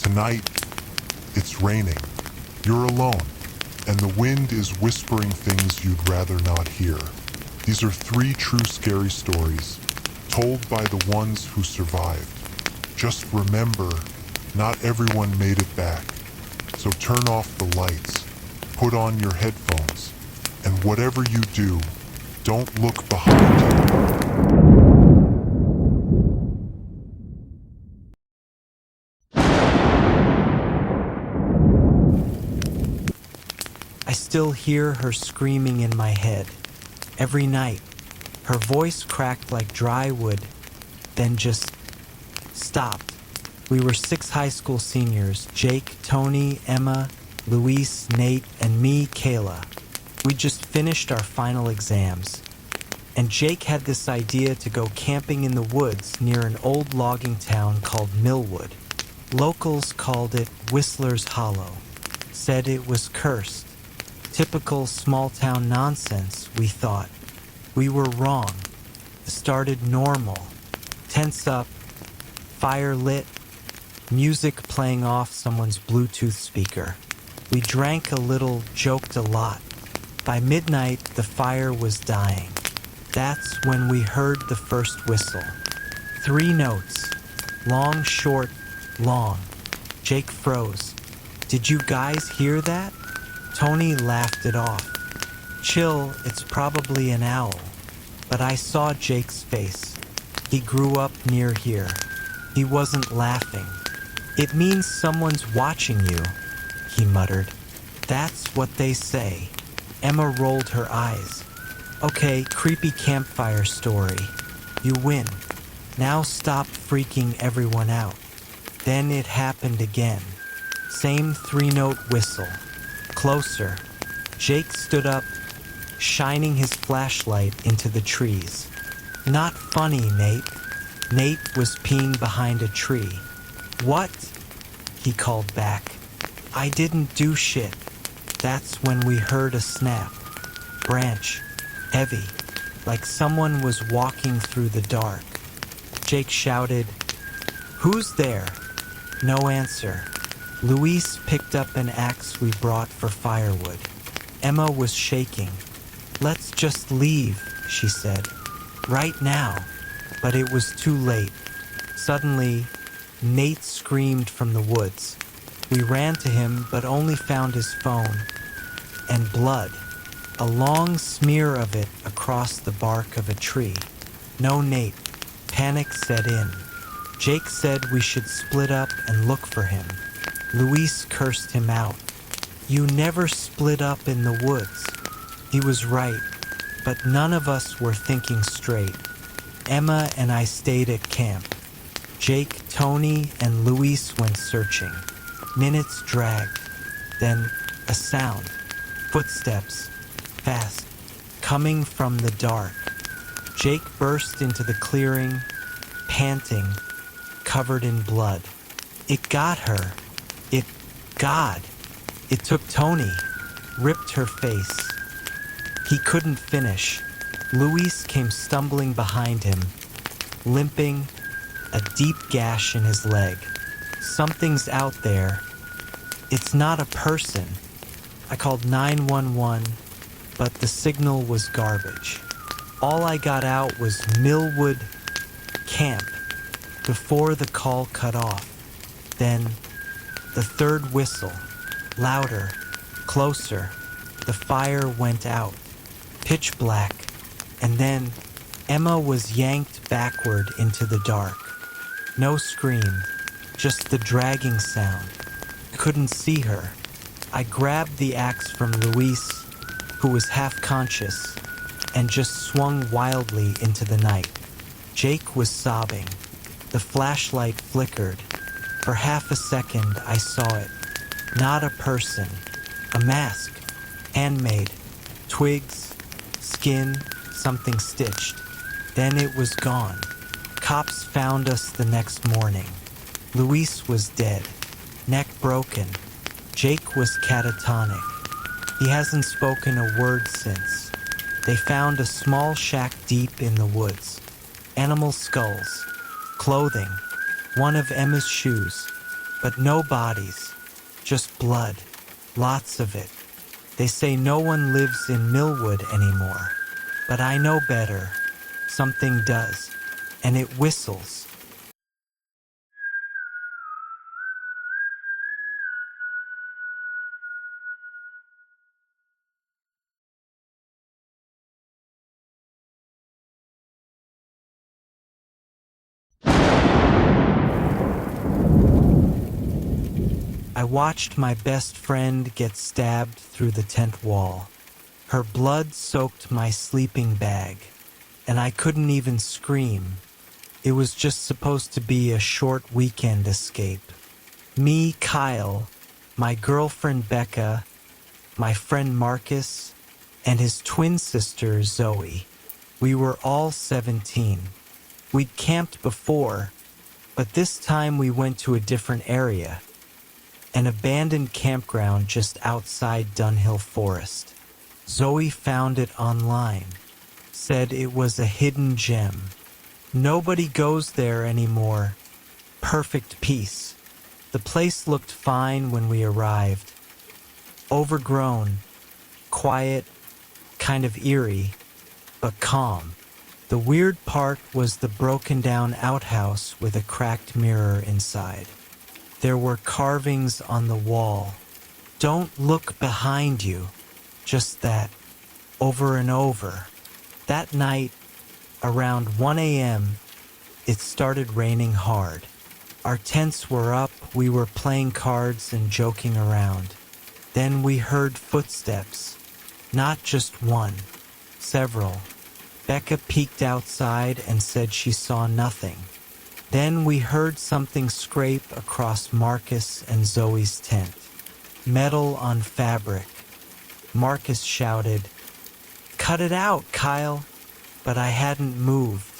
Tonight, it's raining. You're alone, and the wind is whispering things you'd rather not hear. These are 3 true scary stories, told by the ones who survived. Just remember, not everyone made it back. So turn off the lights, put on your headphones, and whatever you do, don't look behind you. I still hear her screaming in my head. Every night, her voice cracked like dry wood, then just stopped. We were 6 high school seniors, Jake, Tony, Emma, Luis, Nate, and me, Kayla. We just finished our final exams. And Jake had this idea to go camping in the woods near an old logging town called Millwood. Locals called it Whistler's Hollow, said it was cursed. Typical small-town nonsense, we thought. We were wrong. It started normal. Tents up, fire lit, music playing off someone's Bluetooth speaker. We drank a little, joked a lot. By midnight, the fire was dying. That's when we heard the first whistle. 3 notes. Long, short, long. Jake froze. Did you guys hear that? Tony laughed it off. Chill, it's probably an owl. But I saw Jake's face. He grew up near here. He wasn't laughing. It means someone's watching you, he muttered. That's what they say. Emma rolled her eyes. Okay, creepy campfire story. You win. Now stop freaking everyone out. Then it happened again. Same 3-note whistle. Closer. Jake stood up, shining his flashlight into the trees. Not funny, Nate. Nate was peeing behind a tree. What? He called back. I didn't do shit. That's when we heard a snap. Branch. Heavy. Like someone was walking through the dark. Jake shouted, "Who's there?" No answer. Luis picked up an axe we brought for firewood. Emma was shaking. "Let's just leave," she said. "Right now." But it was too late. Suddenly, Nate screamed from the woods. We ran to him, but only found his phone. And blood. A long smear of it across the bark of a tree. No Nate. Panic set in. Jake said we should split up and look for him. Luis cursed him out. You never split up in the woods. He was right, but none of us were thinking straight. Emma and I stayed at camp. Jake, Tony, and Luis went searching. Minutes dragged. Then a sound. Footsteps. Fast. Coming from the dark. Jake burst into the clearing, panting, covered in blood. It got her. God. It took Tony. Ripped her face. He couldn't finish. Luis came stumbling behind him, limping, a deep gash in his leg. Something's out there. It's not a person. I called 911, but the signal was garbage. All I got out was Millwood Camp before the call cut off. Then the 3rd whistle, louder, closer. The fire went out, pitch black, and then Emma was yanked backward into the dark. No scream, just the dragging sound. Couldn't see her. I grabbed the axe from Luis, who was half conscious, and just swung wildly into the night. Jake was sobbing. The flashlight flickered. For half a second, I saw it. Not a person. A mask. Handmade. Twigs. Skin. Something stitched. Then it was gone. Cops found us the next morning. Luis was dead. Neck broken. Jake was catatonic. He hasn't spoken a word since. They found a small shack deep in the woods. Animal skulls. Clothing. One of Emma's shoes. But no bodies, just blood, lots of it. They say no one lives in Millwood anymore. But I know better. Something does. And it whistles. I watched my best friend get stabbed through the tent wall. Her blood soaked my sleeping bag, and I couldn't even scream. It was just supposed to be a short weekend escape. Me, Kyle, my girlfriend Becca, my friend Marcus, and his twin sister Zoe. We were all 17. We'd camped before, but this time we went to a different area. An abandoned campground just outside Dunhill Forest. Zoe found it online, said it was a hidden gem. Nobody goes there anymore. Perfect peace. The place looked fine when we arrived. Overgrown, quiet, kind of eerie, but calm. The weird part was the broken down outhouse with a cracked mirror inside. There were carvings on the wall. Don't look behind you. Just that, over and over. That night, around 1 a.m., it started raining hard. Our tents were up, we were playing cards and joking around. Then we heard footsteps. Not just one, several. Becca peeked outside and said she saw nothing. Then we heard something scrape across Marcus and Zoe's tent. Metal on fabric. Marcus shouted, "Cut it out, Kyle!" But I hadn't moved.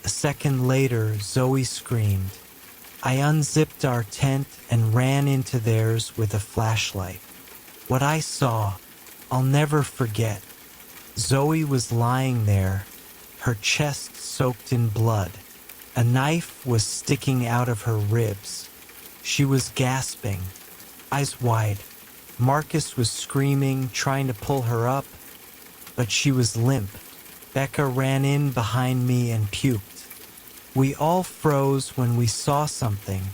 A second later, Zoe screamed. I unzipped our tent and ran into theirs with a flashlight. What I saw, I'll never forget. Zoe was lying there, her chest soaked in blood. A knife was sticking out of her ribs. She was gasping, eyes wide. Marcus was screaming, trying to pull her up, but she was limp. Becca ran in behind me and puked. We all froze when we saw something,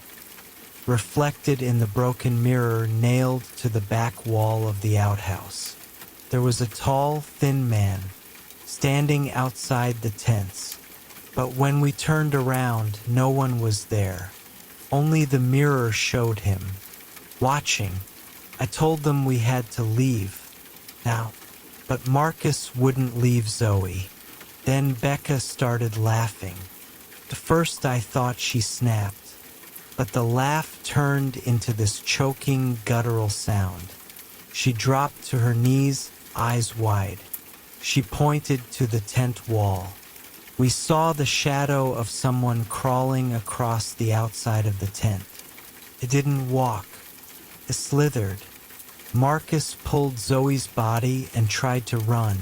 reflected in the broken mirror nailed to the back wall of the outhouse. There was a tall, thin man, standing outside the tents. But when we turned around, no one was there. Only the mirror showed him, watching. I told them we had to leave. Now, but Marcus wouldn't leave Zoe. Then Becca started laughing. At first I thought she snapped, but the laugh turned into this choking, guttural sound. She dropped to her knees, eyes wide. She pointed to the tent wall. We saw the shadow of someone crawling across the outside of the tent. It didn't walk. It slithered. Marcus pulled Zoe's body and tried to run,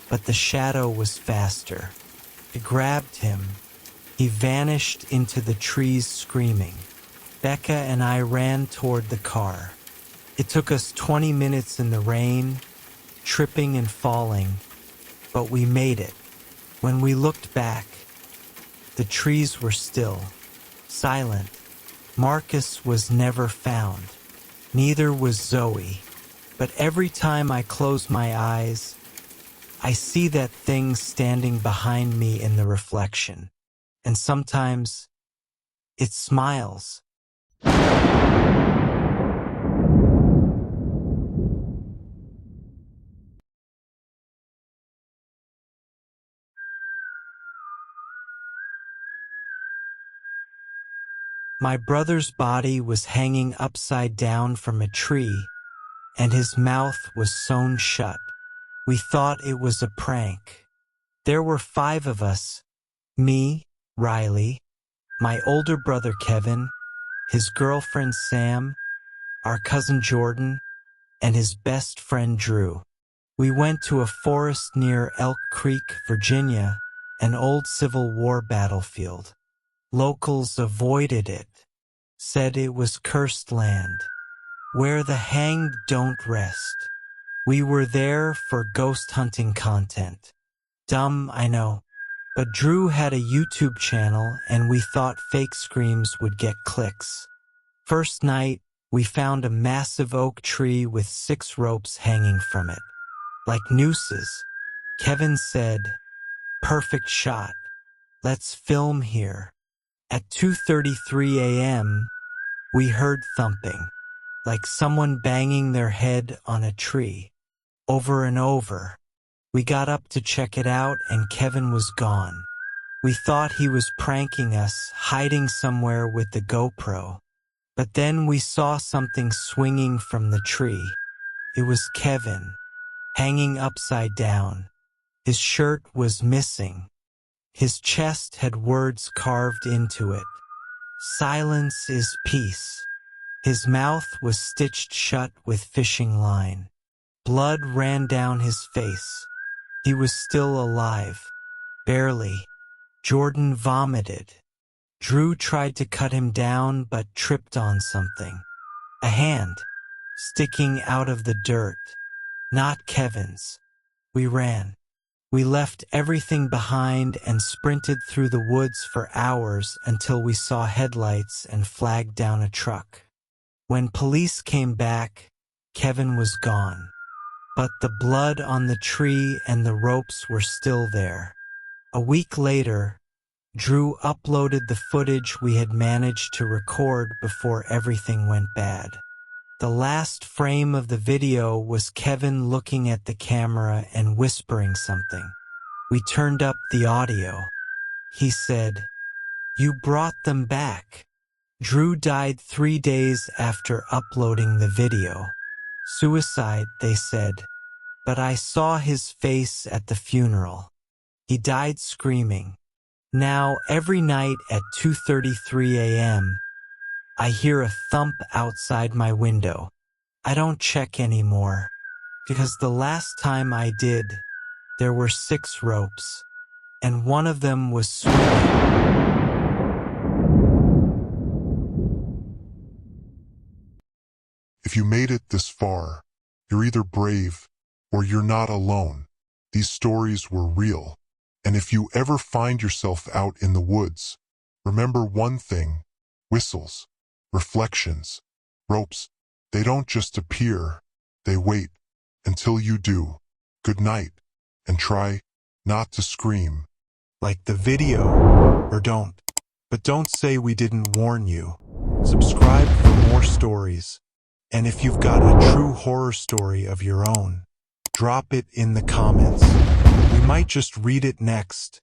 but the shadow was faster. It grabbed him. He vanished into the trees screaming. Becca and I ran toward the car. It took us 20 minutes in the rain, tripping and falling, but we made it. When we looked back, the trees were still, silent. Marcus was never found. Neither was Zoe. But every time I close my eyes, I see that thing standing behind me in the reflection. And sometimes it smiles. My brother's body was hanging upside down from a tree, and his mouth was sewn shut. We thought it was a prank. There were 5 of us, me, Riley, my older brother Kevin, his girlfriend Sam, our cousin Jordan, and his best friend Drew. We went to a forest near Elk Creek, Virginia, an old Civil War battlefield. Locals avoided it. said it was cursed land, where the hanged don't rest. We were there for ghost hunting content. Dumb, I know. But Drew had a YouTube channel and we thought fake screams would get clicks. First night, we found a massive oak tree with 6 ropes hanging from it. Like nooses. Kevin said, "Perfect shot. Let's film here." At 2:33 a.m., we heard thumping, like someone banging their head on a tree, over and over. We got up to check it out and Kevin was gone. We thought he was pranking us, hiding somewhere with the GoPro. But then we saw something swinging from the tree. It was Kevin, hanging upside down. His shirt was missing. His chest had words carved into it. "Silence is peace." His mouth was stitched shut with fishing line. Blood ran down his face. He was still alive. Barely. Jordan vomited. Drew tried to cut him down but tripped on something. A hand, sticking out of the dirt. Not Kevin's. We ran. We left everything behind and sprinted through the woods for hours until we saw headlights and flagged down a truck. When police came back, Kevin was gone. But the blood on the tree and the ropes were still there. A week later, Drew uploaded the footage we had managed to record before everything went bad. The last frame of the video was Kevin looking at the camera and whispering something. We turned up the audio. He said, "You brought them back." Drew died 3 days after uploading the video. Suicide, they said, but I saw his face at the funeral. He died screaming. Now, every night at 2:33 a.m., I hear a thump outside my window. I don't check anymore, because the last time I did, there were 6 ropes, and one of them was swinging. If you made it this far, you're either brave or you're not alone. These stories were real. And if you ever find yourself out in the woods, remember one thing: whistles, reflections, ropes, they don't just appear, they wait until you do. Good night, and try not to scream. Like the video, or don't. But don't say we didn't warn you. Subscribe for more stories. And if you've got a true horror story of your own, drop it in the comments. We might just read it next.